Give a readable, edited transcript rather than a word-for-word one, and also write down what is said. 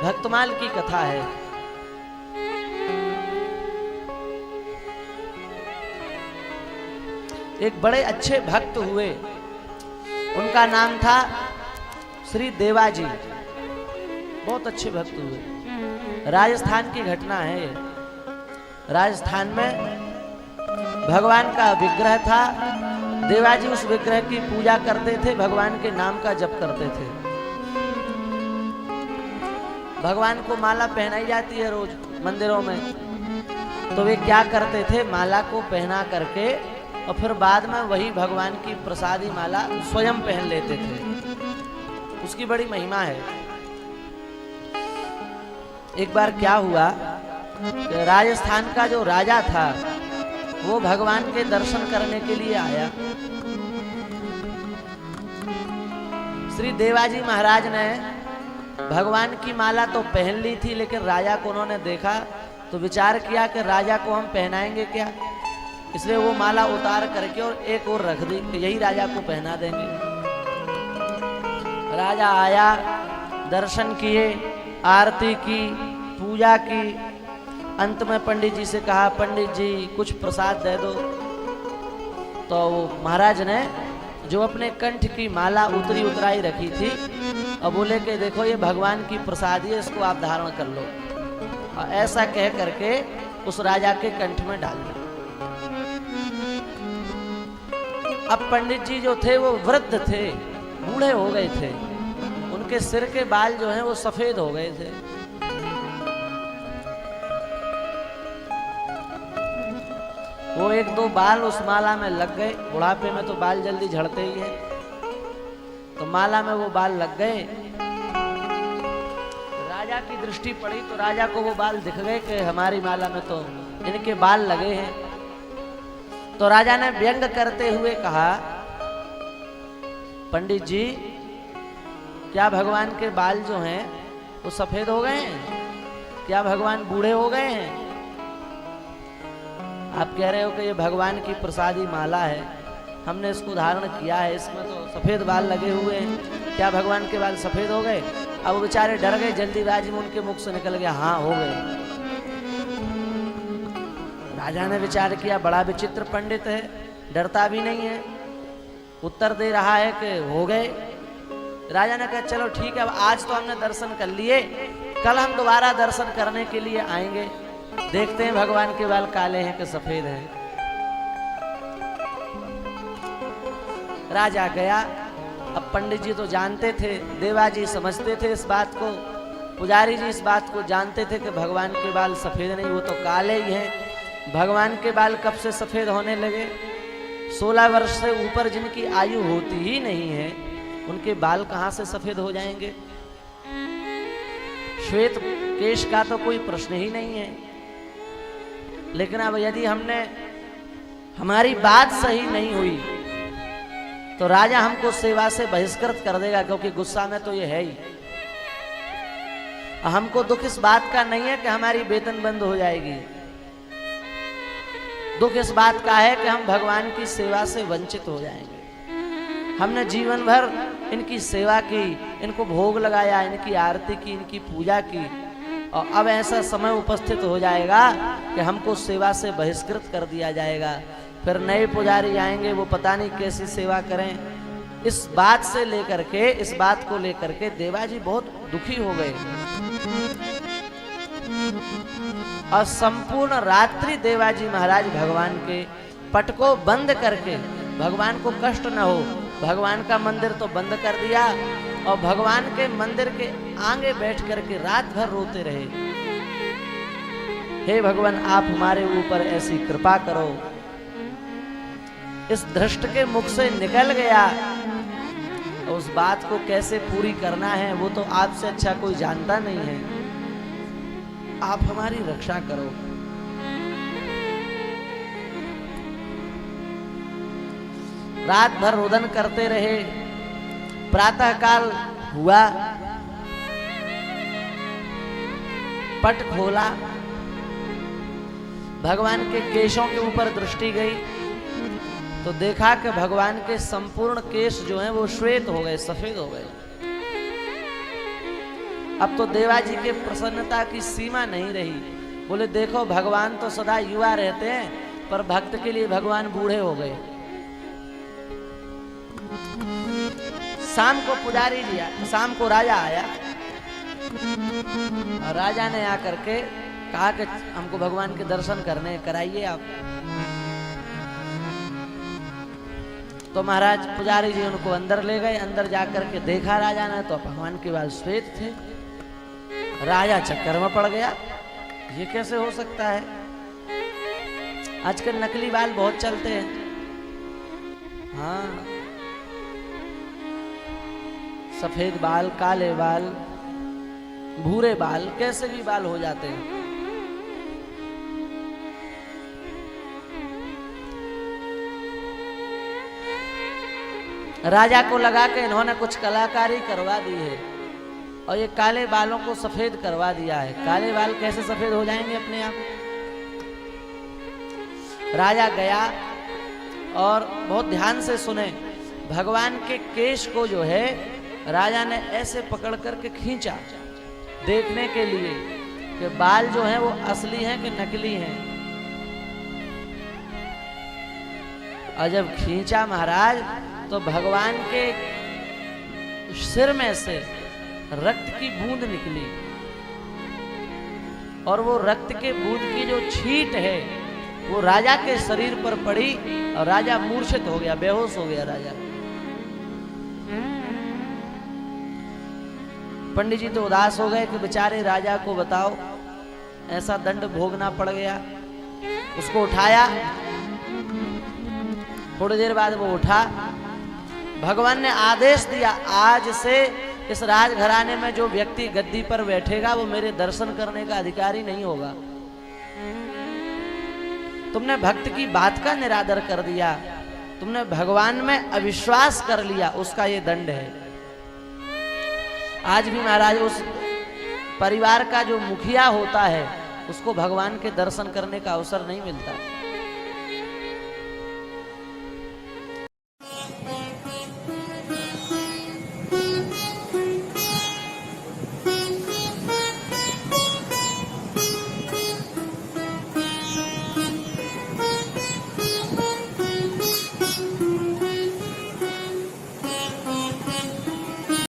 भक्तमाल की कथा है। एक बड़े अच्छे भक्त हुए, उनका नाम था श्री देवाजी। बहुत अच्छे भक्त हुए। राजस्थान की घटना है। राजस्थान में भगवान का विग्रह था। देवाजी उस विग्रह की पूजा करते थे, भगवान के नाम का जप करते थे। भगवान को माला पहनाई जाती है रोज मंदिरों में, तो वे क्या करते थे, माला को पहना करके और फिर बाद में वही भगवान की प्रसादी माला स्वयं पहन लेते थे। उसकी बड़ी महिमा है। एक बार क्या हुआ, राजस्थान का जो राजा था वो भगवान के दर्शन करने के लिए आया। श्री देवाजी महाराज ने भगवान की माला तो पहन ली थी, लेकिन राजा को उन्होंने देखा तो विचार किया कि राजा को हम पहनाएंगे क्या, इसलिए वो माला उतार करके और एक और रख दी कि यही राजा को पहना देंगे। राजा आया, दर्शन किए, आरती की, पूजा की। अंत में पंडित जी से कहा, पंडित जी कुछ प्रसाद दे दो। तो महाराज ने जो अपने कंठ की माला उतरी उतराई रखी थी और बोले कि देखो ये भगवान की प्रसादी है, इसको आप धारण कर लो। और ऐसा कह करके उस राजा के कंठ में डाल दिया। अब पंडित जी जो थे वो वृद्ध थे, बूढ़े हो गए थे, उनके सिर के बाल जो हैं वो सफेद हो गए थे। वो एक दो बाल उस माला में लग गए। बुढ़ापे में तो बाल जल्दी झड़ते ही हैं, तो माला में वो बाल लग गए। राजा की दृष्टि पड़ी तो राजा को वो बाल दिख गए कि हमारी माला में तो इनके बाल लगे हैं। तो राजा ने व्यंग करते हुए कहा, पंडित जी क्या भगवान के बाल जो हैं वो सफेद हो गए हैं? क्या भगवान बूढ़े हो गए हैं? आप कह रहे हो कि ये भगवान की प्रसादी माला है, हमने इसको धारण किया है, इसमें तो सफेद बाल लगे हुए हैं, क्या भगवान के बाल सफेद हो गए? अब वो बेचारे डर गए, जल्दीबाजी में उनके मुख से निकल गया, हाँ हो गए। राजा ने विचार किया, बड़ा विचित्र पंडित है, डरता भी नहीं है, उत्तर दे रहा है कि हो गए। राजा ने कहा चलो ठीक है, अब आज तो हमने दर्शन कर लिए, कल हम दोबारा दर्शन करने के लिए आएंगे, देखते हैं भगवान के बाल काले हैं कि सफेद हैं। राजा गया। अब पंडित जी तो जानते थे, देवाजी समझते थे इस बात को, पुजारी जी इस बात को जानते थे कि भगवान के बाल सफेद नहीं, वो तो काले ही हैं। भगवान के बाल कब से सफेद होने लगे? 16 वर्ष से ऊपर जिनकी आयु होती ही नहीं है, उनके बाल कहां से सफेद हो जाएंगे? श्वेत केश का तो कोई प्रश्न ही नहीं है। लेकिन अब यदि हमारी बात सही नहीं हुई तो राजा हमको सेवा से बहिष्कृत कर देगा, क्योंकि गुस्सा में तो ये है ही। हमको दुख इस बात का नहीं है कि हमारी वेतन बंद हो जाएगी, दुख इस बात का है कि हम भगवान की सेवा से वंचित हो जाएंगे। हमने जीवन भर इनकी सेवा की, इनको भोग लगाया, इनकी आरती की, इनकी पूजा की, और अब ऐसा समय उपस्थित हो जाएगा कि हमको सेवा से बहिष्कृत कर दिया जाएगा। फिर नए पुजारी आएंगे, वो पता नहीं कैसी सेवा करें। इस बात से लेकर के, इस बात को लेकर के देवाजी बहुत दुखी हो गए और संपूर्ण रात्रि देवाजी महाराज भगवान के पट को बंद करके, भगवान को कष्ट न हो, भगवान का मंदिर तो बंद कर दिया और भगवान के मंदिर के आगे बैठ करके रात भर रोते रहे, हे भगवान आप हमारे ऊपर ऐसी कृपा करो। इस दृष्ट के मुख से निकल गया, उस बात को कैसे पूरी करना है वो तो आपसे अच्छा कोई जानता नहीं है, आप हमारी रक्षा करो। रात भर रोदन करते रहे। प्रातः काल हुआ, पट खोला, भगवान के केशों के ऊपर दृष्टि गई तो देखा कि भगवान के संपूर्ण केश जो हैं वो श्वेत हो गए, सफेद हो गए। अब तो देवा जी के प्रसन्नता की सीमा नहीं रही। बोले देखो भगवान तो सदा युवा रहते हैं, पर भक्त के लिए भगवान बूढ़े हो गए। शाम को पुजारी जी शाम को राजा आया और राजा ने आकर के कहा कि हमको भगवान के दर्शन करने कराइए आप। तो महाराज पुजारी जी उनको अंदर ले गए। अंदर जाकर के देखा राजा ने तो भगवान के बाल श्वेत थे। राजा चक्कर में पड़ गया, ये कैसे हो सकता है? आजकल नकली बाल बहुत चलते हैं। हाँ, सफेद बाल, काले बाल, भूरे बाल, कैसे भी बाल हो जाते हैं। राजा को लगा कि इन्होंने कुछ कलाकारी करवा दी है और ये काले बालों को सफेद करवा दिया है। काले बाल कैसे सफेद हो जाएंगे अपने आप? राजा गया और बहुत ध्यान से सुने, भगवान के केश को जो है राजा ने ऐसे पकड़ करके खींचा देखने के लिए कि बाल जो हैं वो असली हैं कि नकली हैं। और जब खींचा महाराज तो भगवान के सिर में से रक्त की बूंद निकली और वो रक्त के बूंद की जो छींट है वो राजा के शरीर पर पड़ी और राजा मूर्छित हो गया, बेहोश हो गया राजा। पंडित जी तो उदास हो गए कि बेचारे राजा को बताओ ऐसा दंड भोगना पड़ गया। उसको उठाया, थोड़ी देर बाद वो उठा। भगवान ने आदेश दिया, आज से इस राजघराने में जो व्यक्ति गद्दी पर बैठेगा वो मेरे दर्शन करने का अधिकारी नहीं होगा। तुमने भक्त की बात का निरादर कर दिया, तुमने भगवान में अविश्वास कर लिया, उसका ये दंड है। आज भी महाराज उस परिवार का जो मुखिया होता है उसको भगवान के दर्शन करने का अवसर नहीं मिलता।